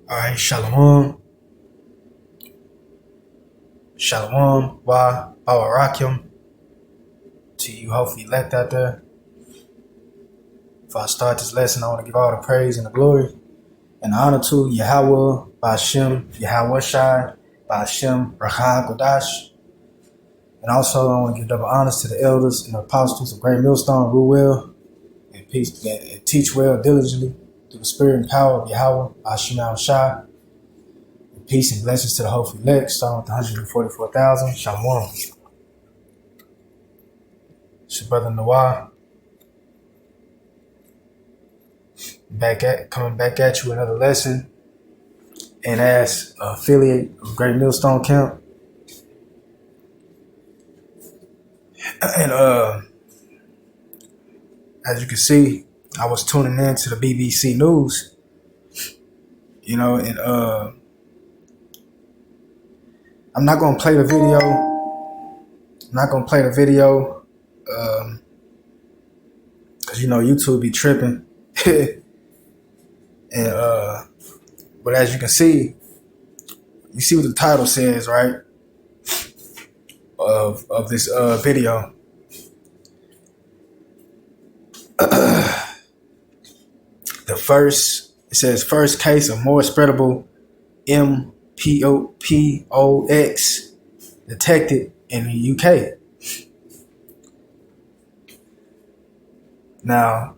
All right, Shalom, Shalom, Wa, Bawarakim, to you hopefully elect out there. Before I start this lesson, I want to give all the praise and the glory and the honor to Yahweh, Ba'ashem, Yahweh Shai, Ba'ashem, Rachah Kodash. And also, I want to give double honors to the elders and the apostles of Great Millstone, rule well, and teach well diligently through the spirit and power of Yahweh, Ba'ashem Shai. Peace and blessings to the hopefully elect, starting with the 144,000. Shalom. It's your brother Noah. Coming back at you with another lesson. And as an affiliate of Great Millstone Camp. And as you can see, I was tuning in to the BBC News. You know, and I'm not gonna play the video. Cause you know YouTube be tripping. And but as you can see, you see what the title says, right? Of this video. It says first case of more spreadable mpox detected in the UK. Now,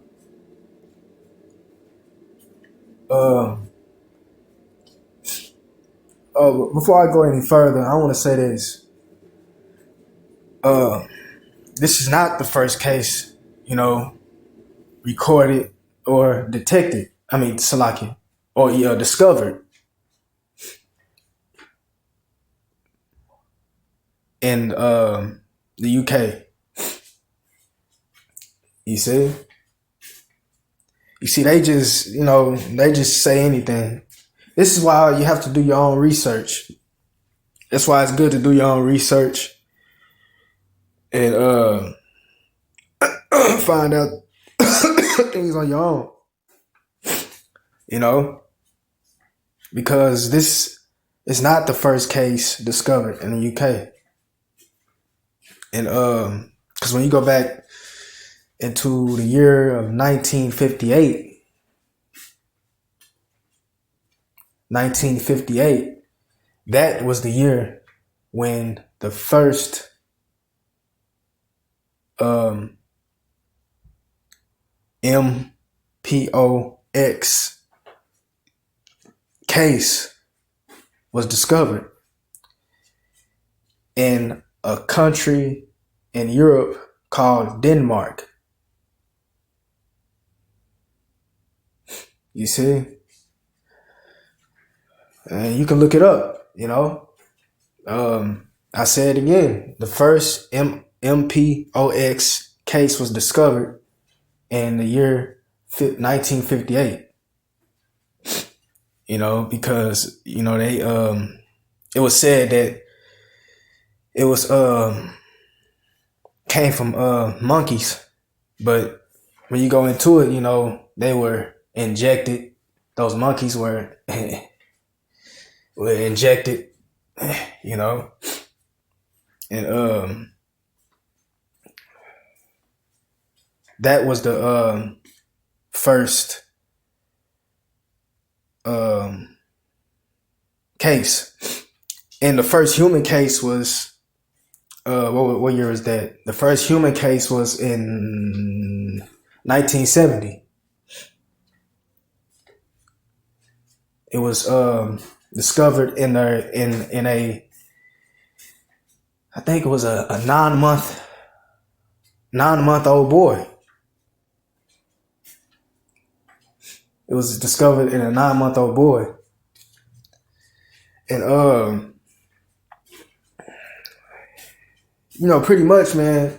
before I go any further, I want to say this. This is not the first case, recorded or detected. Salaki, or discovered in the UK. You see, they just say anything. This is why you have to do your own research. That's why it's good to do your own research and find out things on your own. Because this is not the first case discovered in the UK. And because when you go back into the year of 1958, that was the year when the first MPOX case was discovered in a country in Europe called Denmark. You see? And you can look it up, I say it again. The first MPOX case was discovered in the year 1958. Because, they, it was said that it was, came from, monkeys. But when you go into it, they were injected. Those monkeys were, injected, and, that was the, first, case. And the first human case was what year is that? The first human case was in 1970. It was discovered in a I think it was a 9-month-old boy. It was discovered in a 9-month-old boy. And pretty much, man,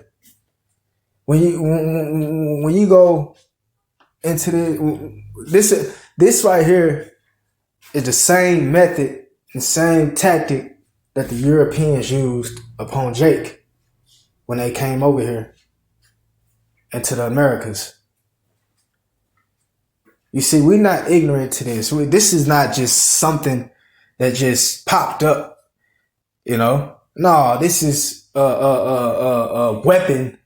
when you go into this right here is the same method, the same tactic that the Europeans used upon Jake when they came over here into the Americas. You see, we're not ignorant to this. This is not just something that just popped up, you know? No, this is a weapon,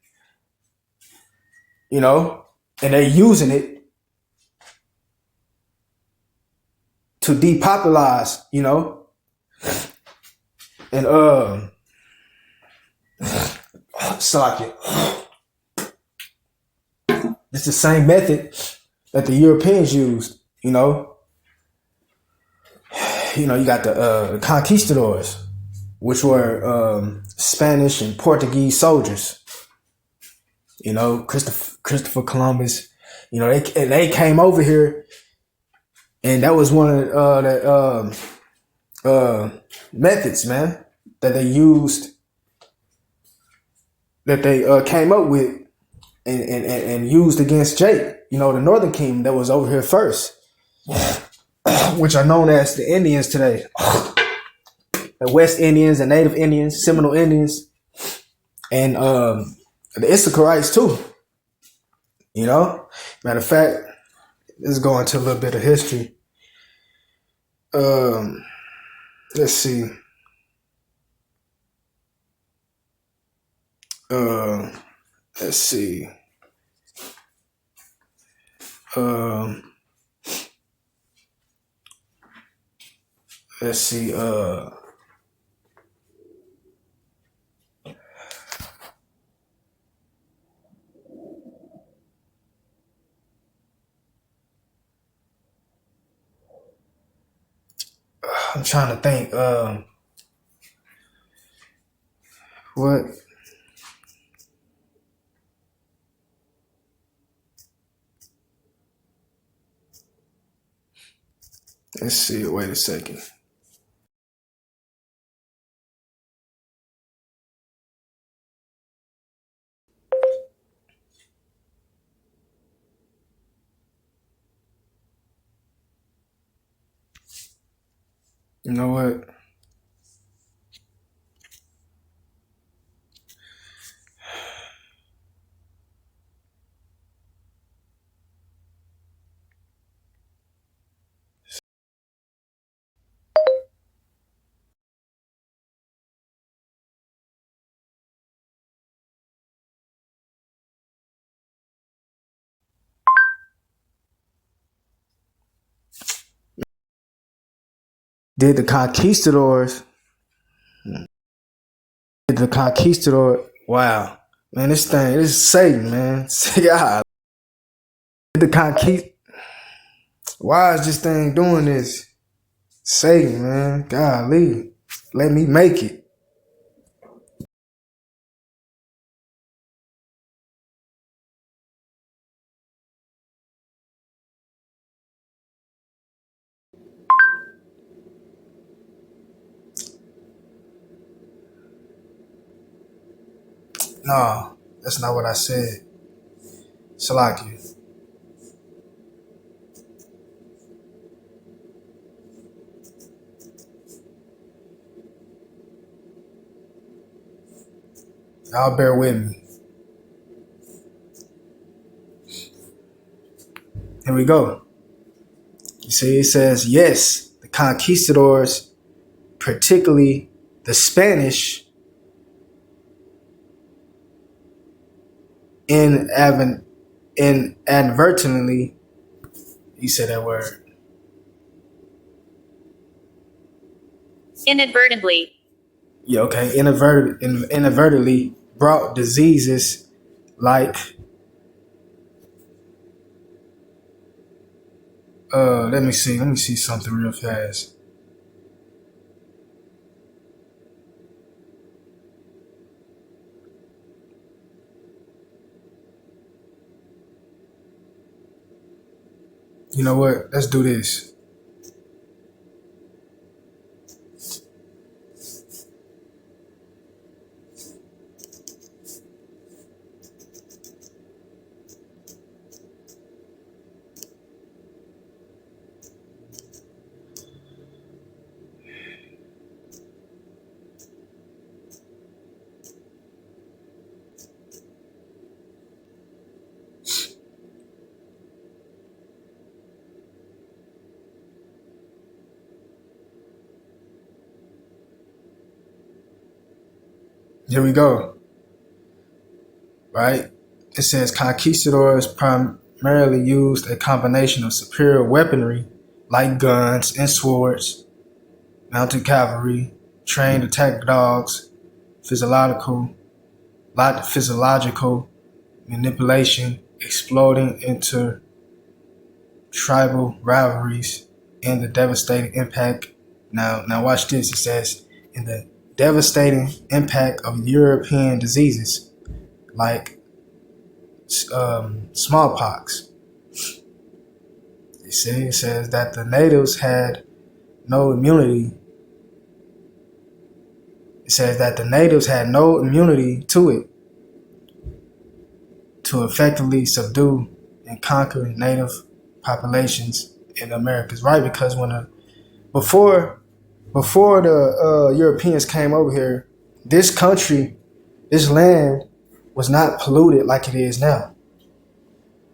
you know? And they're using it to depopularize, you know? And, socket. It's the same method that the Europeans used, you know? You know, you got the conquistadors, which were Spanish and Portuguese soldiers. You know, Christopher Columbus. You know, they came over here, and that was one of the methods, man, that they used, that they came up with and used against Jake. You know, the Northern Kingdom that was over here first, which are known as the Indians today. The West Indians and Native Indians, Seminole Indians, and the Issacharites too. You know, matter of fact, let's go into a little bit of history. Let's see. Let's see. Let's see. I'm trying to think. What? Let's see. Wait a second. You know what? Did the conquistadors? Did the conquistador? Wow, man, this is Satan, man. God, the conquist. Why is this thing doing this? Satan, man. Golly, let me make it. No, that's not what I said. Salaki. Y'all bear with me. Here we go. You see, it says, yes, the conquistadors, particularly the Spanish, inadvertently, you said that word. Inadvertently. Yeah, okay. Inadvertently brought diseases like, let me see something real fast. You know what? Let's do this. Here we go. Right? It says conquistadors primarily used a combination of superior weaponry like guns and swords, mounted cavalry, trained attack dogs, physiological manipulation, exploding into tribal rivalries, and the devastating impact. Now watch this. It says, in the devastating impact of European diseases like smallpox. You see, it says that the natives had no immunity. It says that the natives had no immunity to it to effectively subdue and conquer native populations in the Americas, right? Because before the Europeans came over here, this country, this land was not polluted like it is now.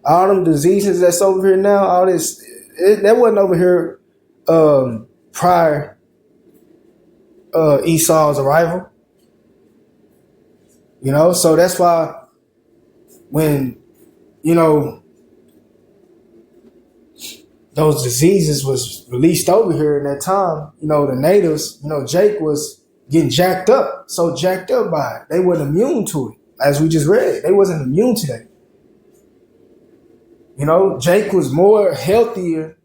All them diseases that's over here now, all this, that wasn't over here prior Esau's arrival. You know, so that's why when, you know, those diseases was released over here in that time, you know, the natives, you know, Jake was getting jacked up by it. They weren't immune to it. As we just read, they wasn't immune to that. You know, Jake was more healthier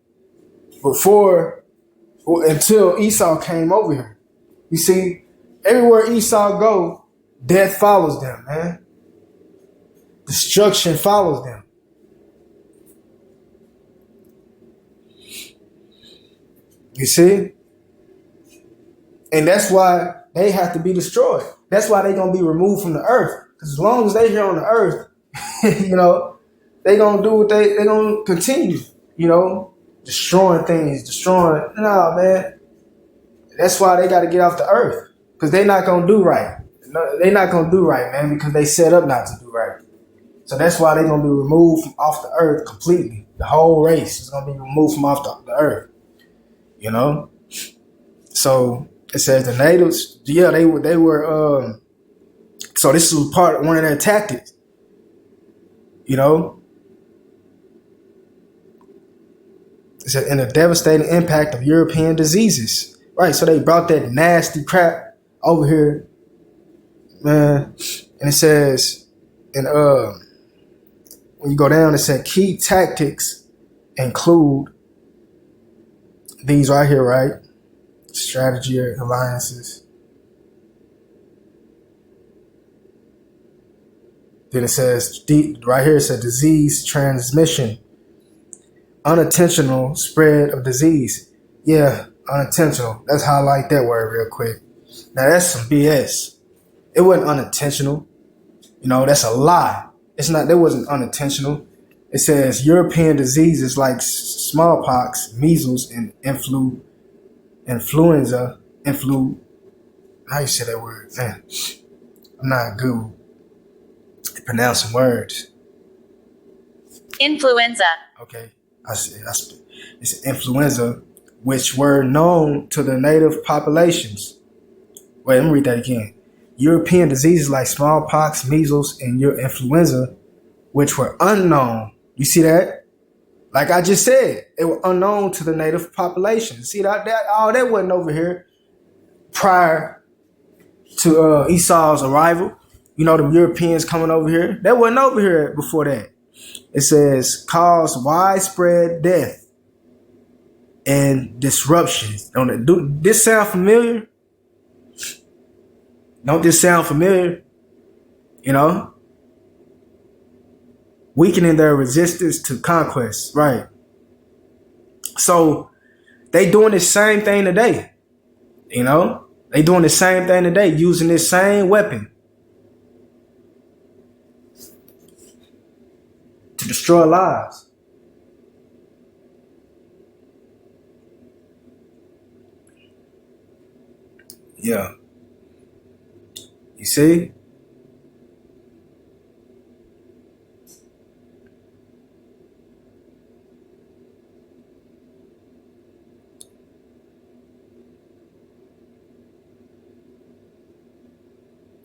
until Esau came over here. You see, everywhere Esau go, death follows them, man. Destruction follows them. You see? And that's why they have to be destroyed. That's why they're going to be removed from the earth. Because as long as they're here on the earth, you know, they're going to do what they're going to continue, you know, destroying things, No, man. That's why they got to get off the earth. Because they're not going to do right. No, they're not going to do right, man, because they set up not to do right. So that's why they're going to be removed from off the earth completely. The whole race is going to be removed from off the earth. You know? So it says the natives, yeah, they were so this was one of their tactics. You know? It said, in the devastating impact of European diseases. Right, so they brought that nasty crap over here, man. And it says, and when you go down, it said key tactics include these right here, right? Strategy or alliances. Then it says, right here, it said disease transmission. Unintentional spread of disease. Yeah, unintentional. Let's highlight that word real quick. Now, that's some BS. It wasn't unintentional. You know, that's a lie. That wasn't unintentional. It says European diseases like smallpox, measles, and influenza. How you say that word? Man, I'm not good at pronouncing words. Influenza. Okay, I see. It's influenza, which were known to the native populations. Wait, let me read that again. European diseases like smallpox, measles, and influenza, which were unknown. You see that? Like I just said, they were unknown to the native population. See that all that wasn't over here prior to Esau's arrival. You know, the Europeans coming over here. That wasn't over here before that. It says cause widespread death and disruptions. Don't this sound familiar? Don't this sound familiar? You know? Weakening their resistance to conquest, right? So they doing the same thing today. You know? They doing the same thing today, using this same weapon to destroy lives. Yeah. You see?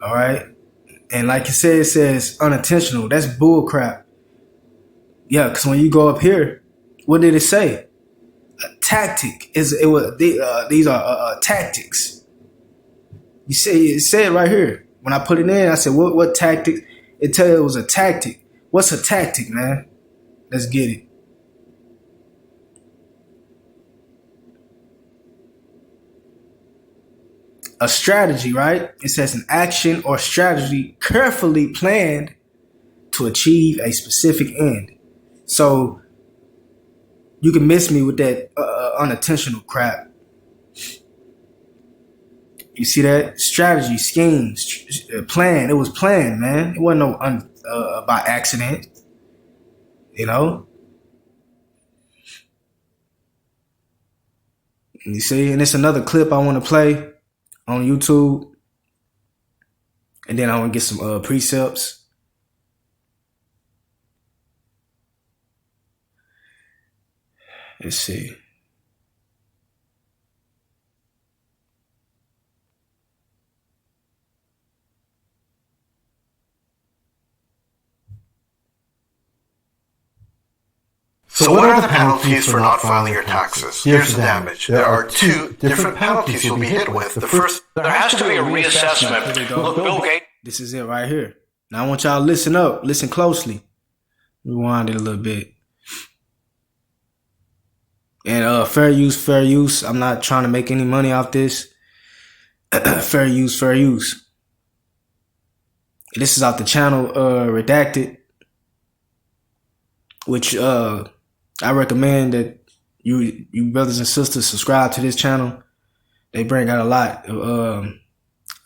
All right. And like you said, it says unintentional. That's bull crap. Yeah, because when you go up here, what did it say? Tactic is it was these are tactics. You say it said right here. When I put it in, I said, "What tactic?" It tell you it was a tactic. What's a tactic, man? Let's get it. A strategy, right? It says an action or strategy carefully planned to achieve a specific end. So you can miss me with that unintentional crap. You see that? Strategy, schemes, plan. It was planned, man. It wasn't no by accident. You know? You see? And it's another clip I want to play on YouTube. And then I want to get some precepts. Let's see. So what are the penalties for not filing your taxes? Here's the damage. There are two different penalties you'll be hit with. The first, there has to be a reassessment. Look, Bill Gates. This is it right here. Now I want y'all to listen up. Listen closely. Rewind it a little bit. And fair use, fair use. I'm not trying to make any money off this. Fair use, fair use. This is off the channel Redacted, which I recommend that you brothers and sisters subscribe to this channel. They bring out a lot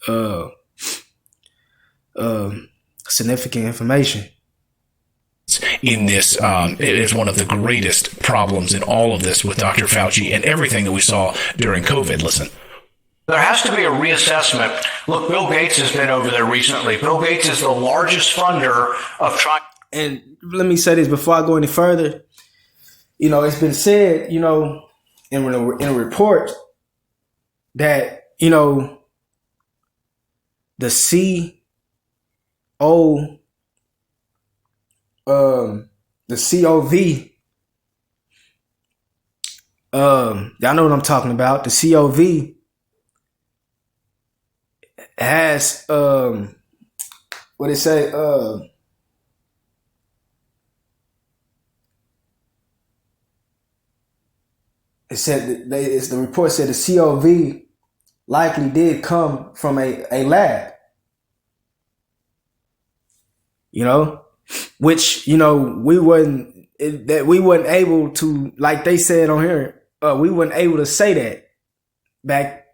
of significant information. In this, it is one of the greatest problems in all of this with Dr. Fauci and everything that we saw during COVID. Listen. There has to be a reassessment. Look, Bill Gates has been over there recently. Bill Gates is the largest funder of trying. And let me say this before I go any further. You know, it's been said, you know, in a report that, you know, the COV, y'all know what I'm talking about. The COV has, what it say, it said the report said the COV likely did come from a lab, you know, which, you know, we wasn't able to, like they said on here, we weren't able to say that back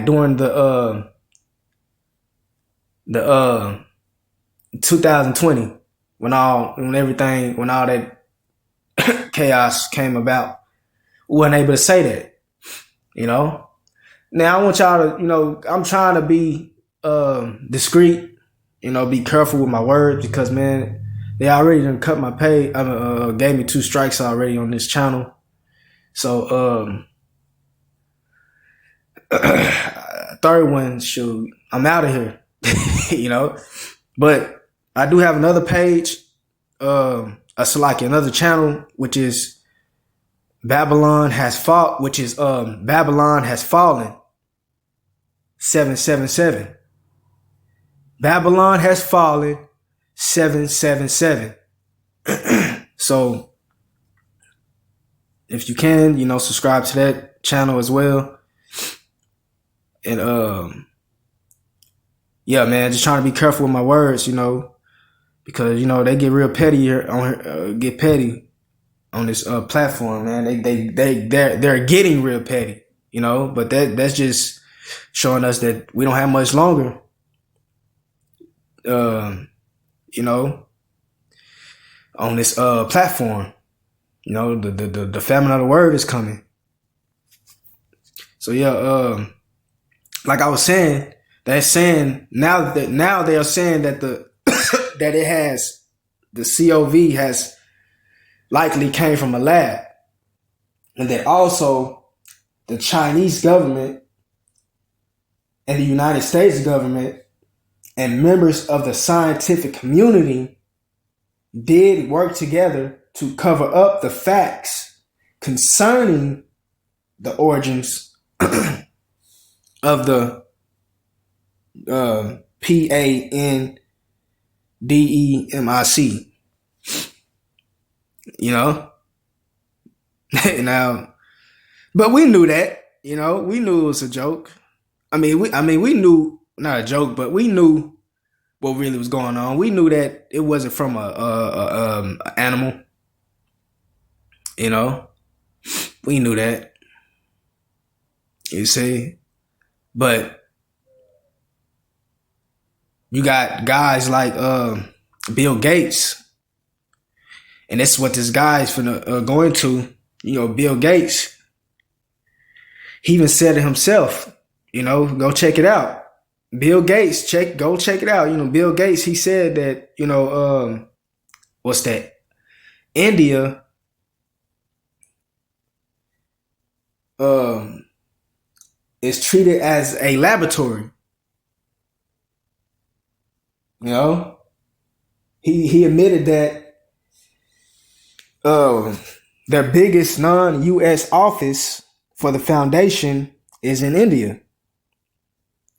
during the 2020 when all that chaos came about. We weren't able to say that, you know. Now I want y'all to, you know, I'm trying to be discreet, you know, be careful with my words because, man, they already done cut my pay. Gave me 2 strikes already on this channel. So third one, shoot, I'm out of here, you know. But I do have another page, another channel, which is Babylon Has Fought, which is Babylon Has Fallen 777. Babylon Has Fallen 777. So if you can, you know, subscribe to that channel as well. And yeah, man, just trying to be careful with my words, you know, because, you know, they get real petty here get petty on this platform, man. They're getting real petty, you know, but that's just showing us that we don't have much longer. You know, on this platform, you know, the famine of the word is coming. So yeah, like I was saying, they're saying now they are saying that that it has, the COV has likely came from a lab, and that also the Chinese government and the United States government and members of the scientific community did work together to cover up the facts concerning the origins of the pandemic. You know? Now, but we knew that, you know, we knew it was a joke. I mean, we knew, not a joke, but we knew what really was going on. We knew that it wasn't from a animal. You know, we knew that. You see, but you got guys like Bill Gates, and that's what this guy is finna go into. You know, Bill Gates. He even said it himself. You know, go check it out. Bill Gates, go check it out. You know, Bill Gates, he said that, you know, what's that? India is treated as a laboratory. You know? He admitted that their biggest non-US office for the foundation is in India.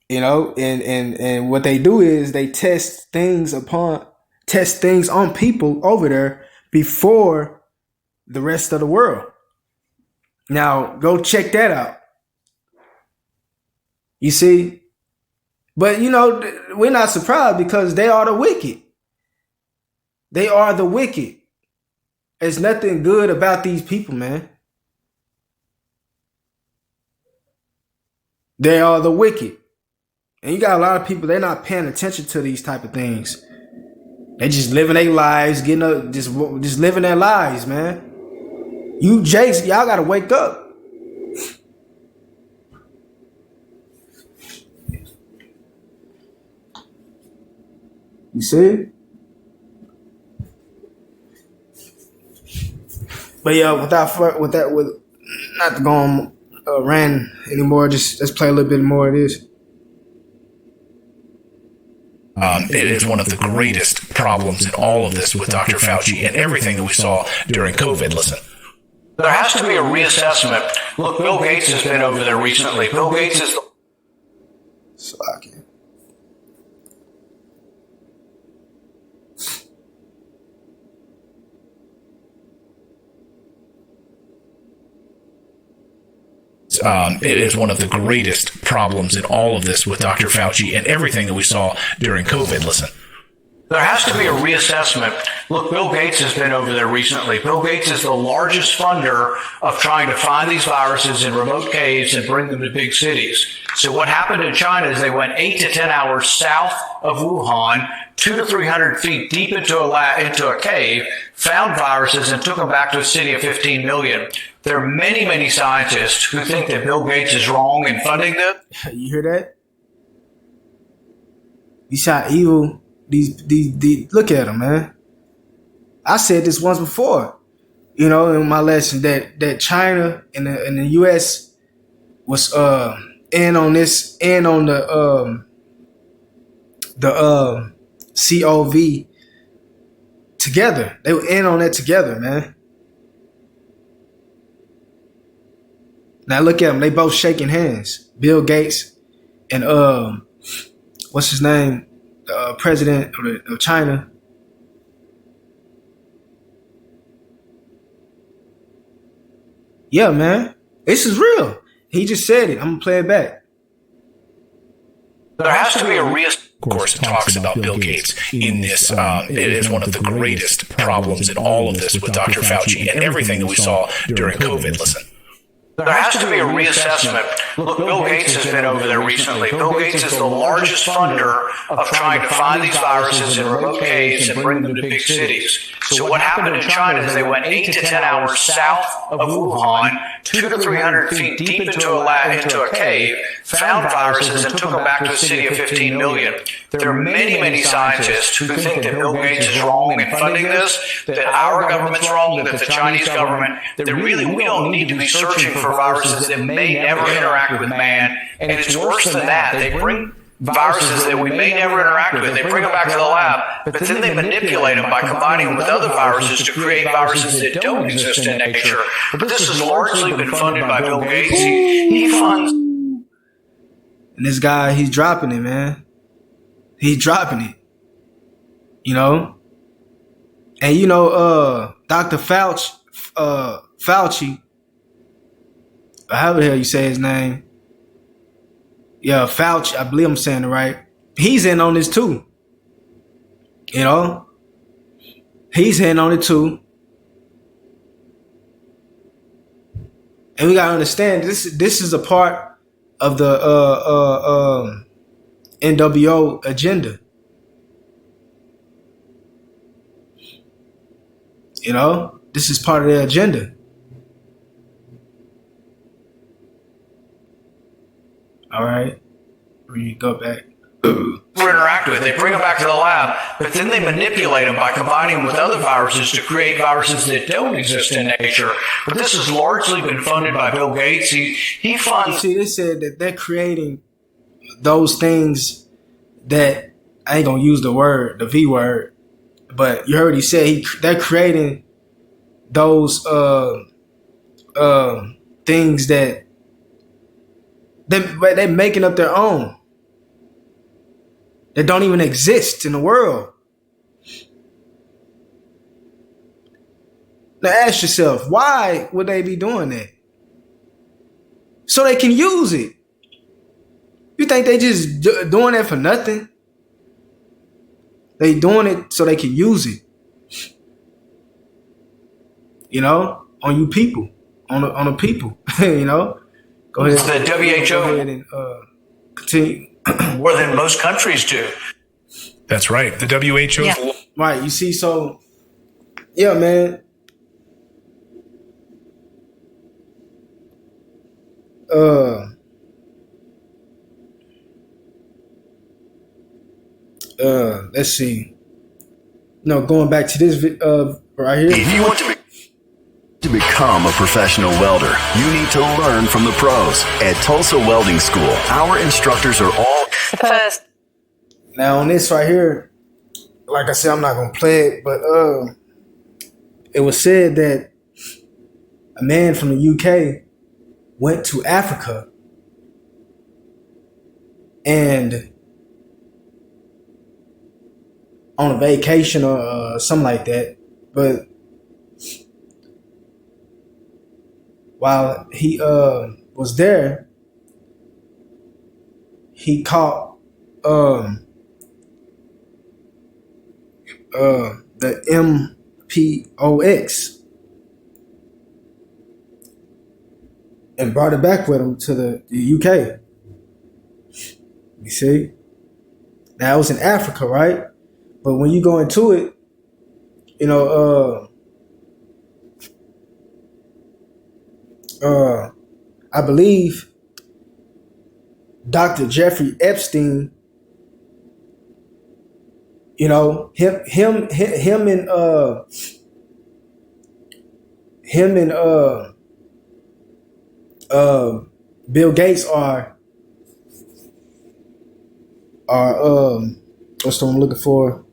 You know, and what they do is they test things on people over there before the rest of the world. Now, go check that out. You see? But, you know, we're not surprised because they are the wicked. They are the wicked. There's nothing good about these people, man. They are the wicked. And you got a lot of people, they're not paying attention to these type of things. They just living their lives, getting up, just living their lives, man. You Jakes, y'all gotta wake up. You see? But yeah, with not to go on rant anymore, just let's play a little bit more of this. It is one of the greatest problems in all of this with Dr. Fauci and everything that we saw during COVID. Listen. There has to be a reassessment. Look, Bill Gates has been over there recently. Bill Gates is Slacking. It is one of the greatest problems in all of this with Dr. Fauci and everything that we saw during COVID. Listen. There has to be a reassessment. Look, Bill Gates has been over there recently. Bill Gates is the largest funder of trying to find these viruses in remote caves and bring them to big cities. So what happened in China is they went 8 to 10 hours south of Wuhan, 200 to 300 feet deep into a cave, found viruses and took them back to a city of 15 million. There are many, many scientists who think that Bill Gates is wrong in funding this. You hear that? These shot evil. These look at them, man. I said this once before, you know, in my lesson that China and the US was in on this, in on the COV together. They were in on that together, man. Now look at them. They both shaking hands. Bill Gates and what's his name? President of China. Yeah, man. This is real. He just said it. I'm going to play it back. There has to be a Of course, talks about Bill Gates in this. It is one of the greatest problems in all of this with Dr. Fauci and everything that we saw during COVID. Listen. There has to be a reassessment. Look, Bill Gates has been over there recently. Bill Gates is the largest funder of trying to find these viruses in remote caves and bring them to big cities. So what happened in China is they went 8 to 10 hours south of Wuhan, 200 to 300 feet deep into a cave, found viruses and took them back to a city of 15 million. There are many, many scientists who think that Bill Gates is wrong in funding this, that our government's wrong, that the Chinese government, that really we don't need to be searching for viruses that may never interact with man. And it's worse than that. They bring viruses that we may never interact with. They bring them back to the lab, but then they manipulate them by combining them with other viruses to create viruses that don't exist in nature. But this has largely been funded by Bill Gates. He funds. And this guy, he's dropping it, man. He's dropping it. You know? And you know, Dr. Fauci, however the hell you say his name. Yeah, Fauci, I believe I'm saying it right. He's in on this too. You know? He's in on it too. And we gotta understand this is a part of the NWO agenda. You know, this is part of their agenda. All right, we go back. Interact with. They bring them back to the lab, but then they manipulate them by combining them with other viruses to create viruses that don't exist in nature. But this has largely been funded by Bill Gates. He funds. See, they said that they're creating those things that I ain't gonna use the V word, but you heard he said they're creating those things that they're making up their own that don't even exist in the world. Now ask yourself, why would they be doing that? So they can use it. You think they just doing that for nothing? They doing it so they can use it. You know, on you people, on the people. You know, go ahead. The WHO go ahead and continue. More than most countries do. That's right. The WHO. Yeah. Right. You see, so yeah, man. Let's see. No, going back to this right here. If you want to become a professional welder, you need to learn from the pros at Tulsa Welding School. Our instructors are all First. Now on this right here, like I said, I'm not gonna play it, but it was said that a man from the UK went to Africa and on a vacation or something like that, but while he was there, he caught the MPOX and brought it back with him to the UK. You see? Now it was in Africa, right? But when you go into it, you know, I believe Dr. Jeffrey Epstein, you know, him and Bill Gates are what's the one I'm looking for?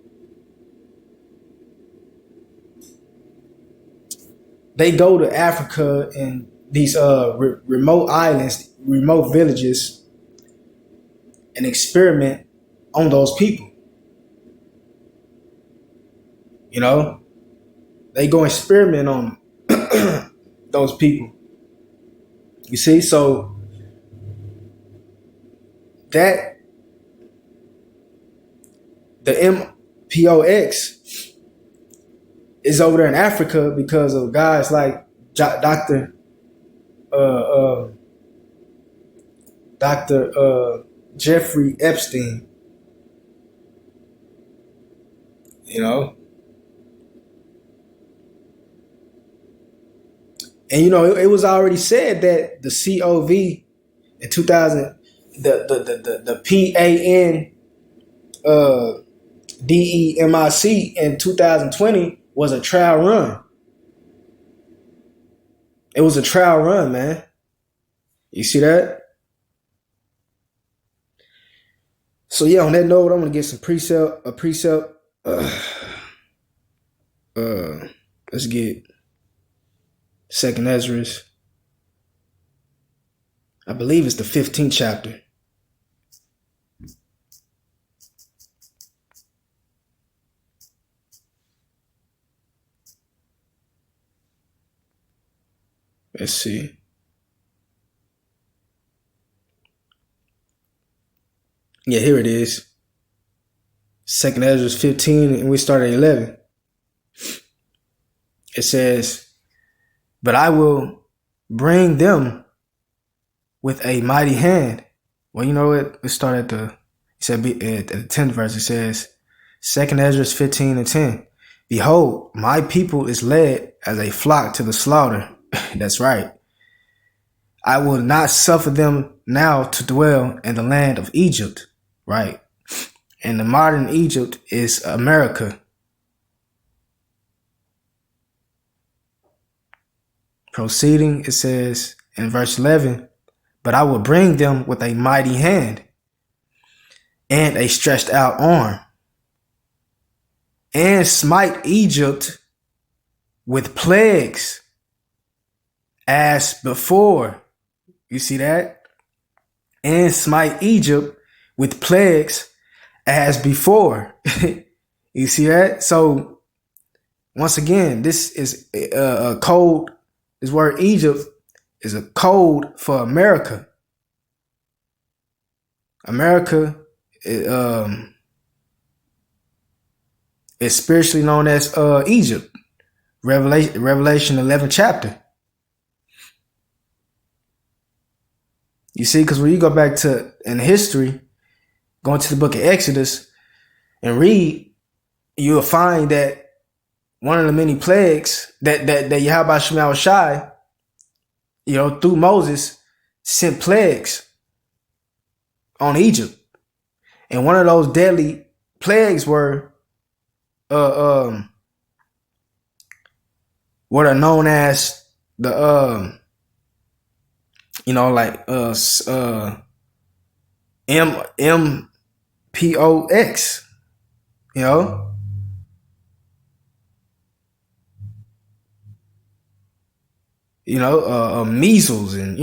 They go to Africa and these remote islands, remote villages, and experiment on those people. You know, they go experiment on those people. You see, so that the MPOX is over there in Africa because of guys like Dr. Jeffrey Epstein. You know, and you know it was already said that the COV in 2000, the PANDEMIC in 2020 was a trial run. It was a trial run, man. You see that? So yeah, on that note, I'm gonna get some precept. Let's get Second Ezra. I believe it's the 15th chapter. Let's see. Yeah, here it is. Second Ezra 15, and we start at 11. It says, "But I will bring them with a mighty hand." Well, you know what? Let's start at the 10th verse. It says, Second Ezra 15 and 10. "Behold, my people is led as a flock to the slaughter." That's right. "I will not suffer them now to dwell in the land of Egypt." Right. And the modern Egypt is America. Proceeding, it says in verse 11, "But I will bring them with a mighty hand and a stretched out arm, and smite Egypt with plagues as before." You see that? "And smite Egypt with plagues as before." You see that? So once again, this is a code. This word Egypt is a code for America. America is spiritually known as Egypt. Revelation 11th chapter. You see, because when you go back to in history, going to the book of Exodus and read, you'll find that one of the many plagues that Yahweh Shema Shai, through Moses, sent plagues on Egypt. And one of those deadly plagues were what are known as the MPOX, measles and,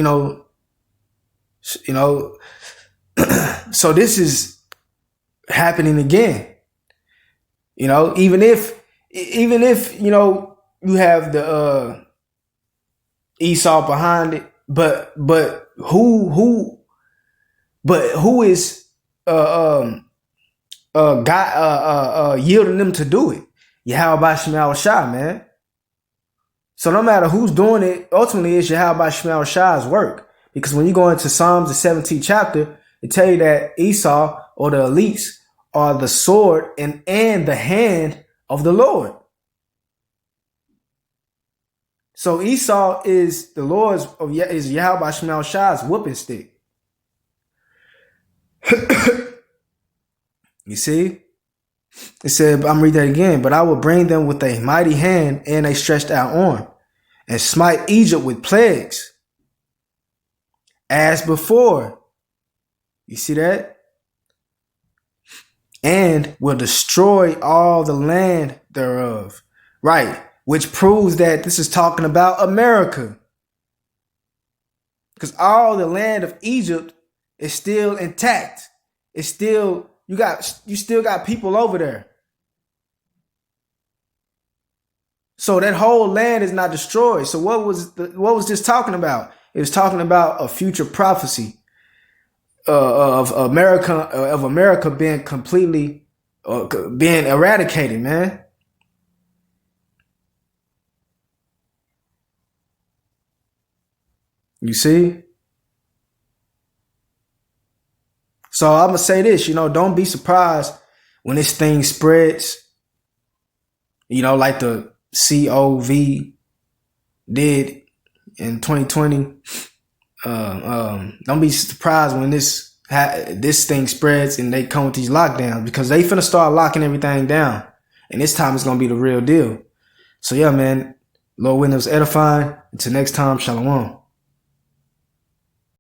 so this is happening again, even if, you have the, Esau behind it, but who is, God, yielding them to do it? Yahweh Shema Shai, man. So no matter who's doing it, ultimately it's Yahweh Shema Shai's work. Because when you go into Psalms, the 17th chapter, it tell you that Esau or the elites are the sword and the hand of the Lord. So Esau is the Lord's, is Yahweh Shema Shai's whooping stick. You see? It said, I'm reading that again. "But I will bring them with a mighty hand and a stretched out arm, and smite Egypt with plagues as before." You see that? "And will destroy all the land thereof." Right. Which proves that this is talking about America. Because all the land of Egypt is still intact. It's still, you still got people over there. So that whole land is not destroyed. So what was this talking about? It was talking about a future prophecy of America being completely being eradicated, man. You see? So I'm going to say this, don't be surprised when this thing spreads, like the COVID did in 2020. Don't be surprised when this thing spreads and they come with these lockdowns, because they finna start locking everything down. And this time it's going to be the real deal. So yeah, man, Lord willing, it was edifying. Until next time, shalom.